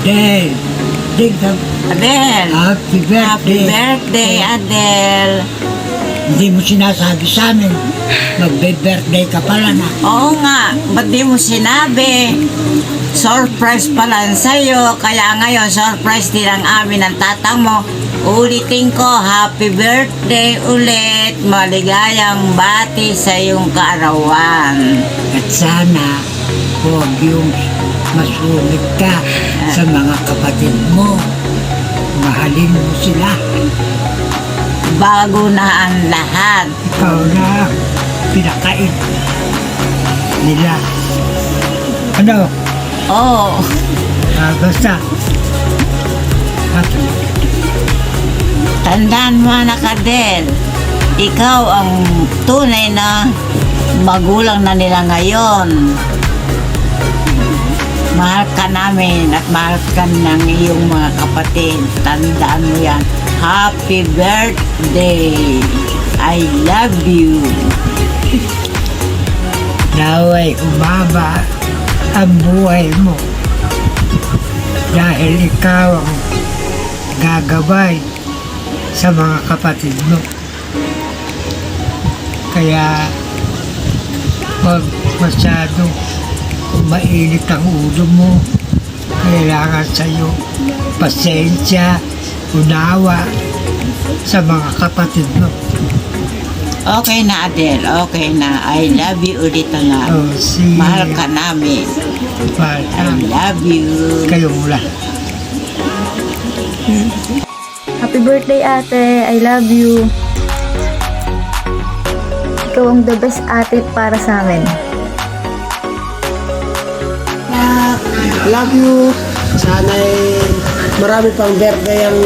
Adele. Ding sa Adele. happy Happy birthday. birthday, Adele. Hindi mo sinasabi sa amin. Magbe-birthday ka pala na. Oo nga, ba't di mo sinabi? Surprise pala sa'yo, kaya ngayon surprise din ang amin ng tatang mo. Ulitin ko, happy birthday ulit. Maligayang bati sa iyong kaarawan. At sana, huwag yung masungit ka sa mga kapatid mo. Mahalin mo sila. Bago na ang lahat. Ikaw na pinakain nila. Ano? Oo. Basta. Happy. Tandaan mo, anak Adele, ikaw ang tunay na magulang na nila ngayon. Mahal ka namin at mahal ka ng iyong mga kapatid. Tandaan mo yan. Happy birthday! I love you! Naway umaba ang buhay mo. Dahil ikaw ang gagabay sa mga kapatid mo. Kaya huwag masyado mainit ang ulo mo. Kailangan sa'yo pasensya, unawa sa mga kapatid mo. Okay na, Adele. Okay na. I love you ulit na. Oh, Mahal ka namin. Mahal I love you. kayong lahat. Happy birthday, ate. I love you. Ikaw ang the best ate para sa amin. Love you. Sana'y marami pang birthday ang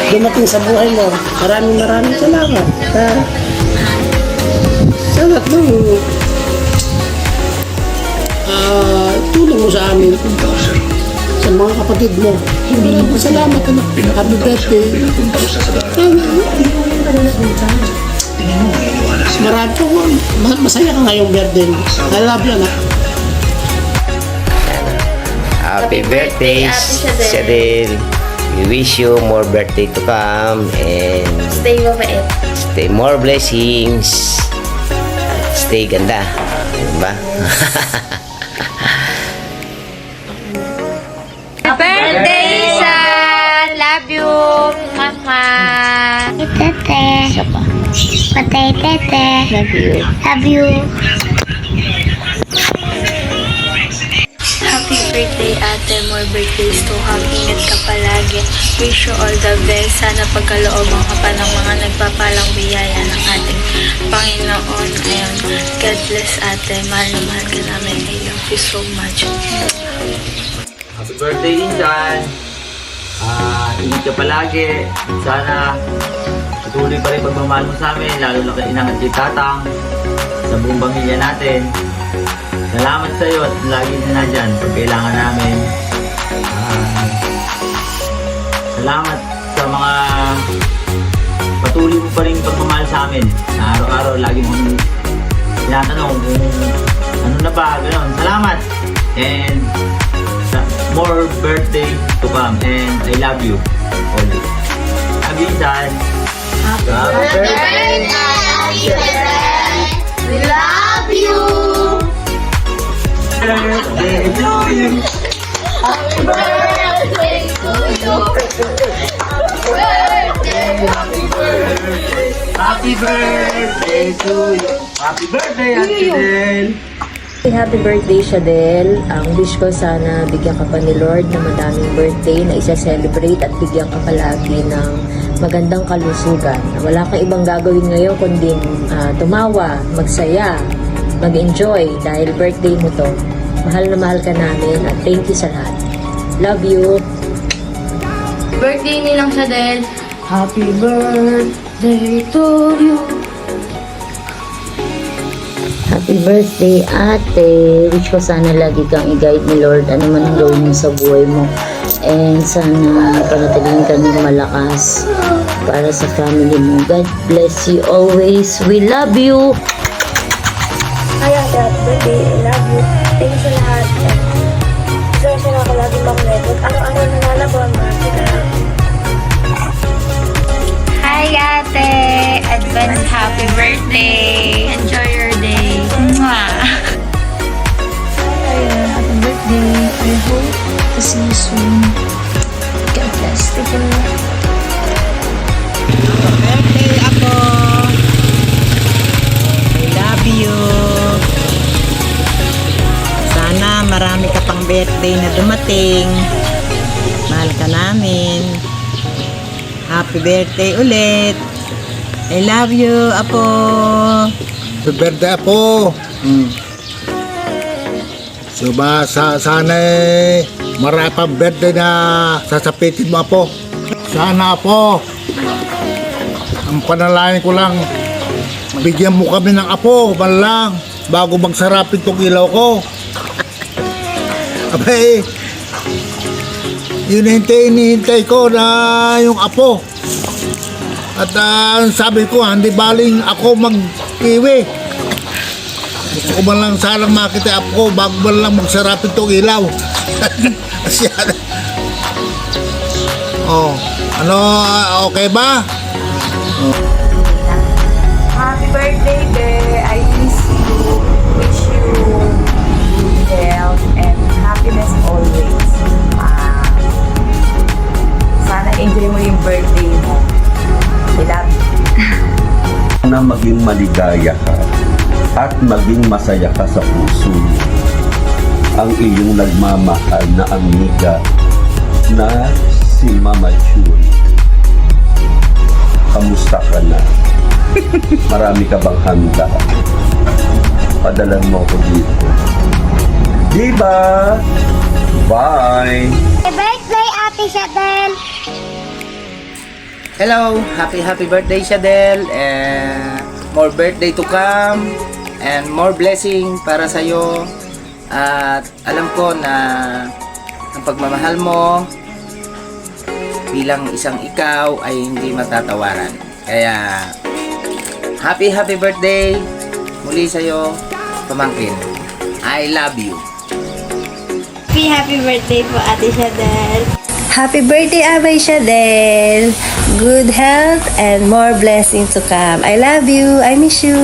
dumating sa buhay mo. Maraming salamat. Salamat mo. Tulong mo sa amin. Sa mga kapatid mo. Salamat anak. Happy birthday. Marami po. Masaya ka ngayong birthday mo. I love you anak. Happy birthday, Cheryl. We wish you more birthday to come and Stay mabait. stay more blessings. At stay ganda. Diba? Birthday, son! Love you! Mama! Tete. Patay tete. Love you. Love you. Happy birthday, ate. More birthdays to come. Ingat ka palagi. Wish you all the best. Sana pagkalooban ka pa ng mga nagpapalang biyaya ng ating Panginoon. Ayun. God bless, ate. Mahal na mahal ka namin. I love you so much. Happy birthday, Insan! Ingat ka palagi. Sana tuloy pa rin pagmamahal mo sa amin, lalo na kay Inang at kay Tatang, sa buong pamilya natin. Salamat sa iyo at lagi na dyan pag kailangan namin. Salamat sa mga patuloy mo pa rin pagmamahal sa amin. Na araw-araw lagi mong tinatanong kung ano na ba, gano'n. Salamat! And more birthday to come, and I love you always. Love you, Insan! Happy birthday! We love you. Birthday to you! Happy birthday to you. Happy birthday to you! Happy birthday, Auntie Del! Happy birthday, Shadel. Ang wish ko sana bigyan ka pa ni Lord na madaming birthday na isa-celebrate at bigyan ka palagi ng magandang kalusugan. Wala kang ibang gagawin ngayon kundi tumawa, magsaya, mag-enjoy dahil birthday mo to. Mahal na mahal ka namin at thank you sa lahat. Love you. Birthday nilang Shadel. Happy birthday to you. Happy birthday, ate. Wish ko sana lagi kang i-guide ni Lord ano man ang gawin mo sa buhay mo. And sana panatilihin kami malakas para sa family mo. God bless you always. We love you. Hi, ate. Happy birthday. I love you. Thank you sa lahat. Gusto ko siya nakalagi makilala. Ano nalalabon mo? Hi, ate. Advance happy birthday. Enjoy your day. Mwah. Ayun, happy birthday. I hope to see you soon. God bless. Thank you. Birthday ako. I love you. Sana marami ka pang birthday na dumating. Mahal ka namin. Happy birthday ulit. I love you, Apo. Happy birthday po. So sana marami pang birthday na sasapitin mo po. Sana po. Ang panalangin ko lang, bigyan mo kami ng apo, man lang, bago magsarapin tong ilaw ko. Abay, yun hinihintay ko na yung apo. At sabi ko, hindi baling ako mag-iwi. Gusto ko man lang sanang makita ako bago man lang magsarapin tong ilaw. Asya. Oh, ano, okay ba? Happy birthday, Be. I miss you. Wish you good health and happiness always. Sana enjoy mo yung birthday mo. I love you. Na maging maligaya ka at maging masaya ka sa puso ang iyong nagmamahal na amiga na si Mama June. Kamusta ka na? Marami ka bang handa? Padalan mo ko dito. Diba? Bye! Happy birthday, Ate Shadel. Hello! Happy birthday, Shadel! And more birthday to come and more blessing para sa'yo. At alam ko na ang pagmamahal mo bilang isang ikaw ay hindi matatawaran. Kaya happy birthday muli sa'yo, pamangkin. I love you. Happy birthday po, Ate Shadel. Happy birthday, Abay Shadel. Good health and more blessings to come. I love you. I miss you.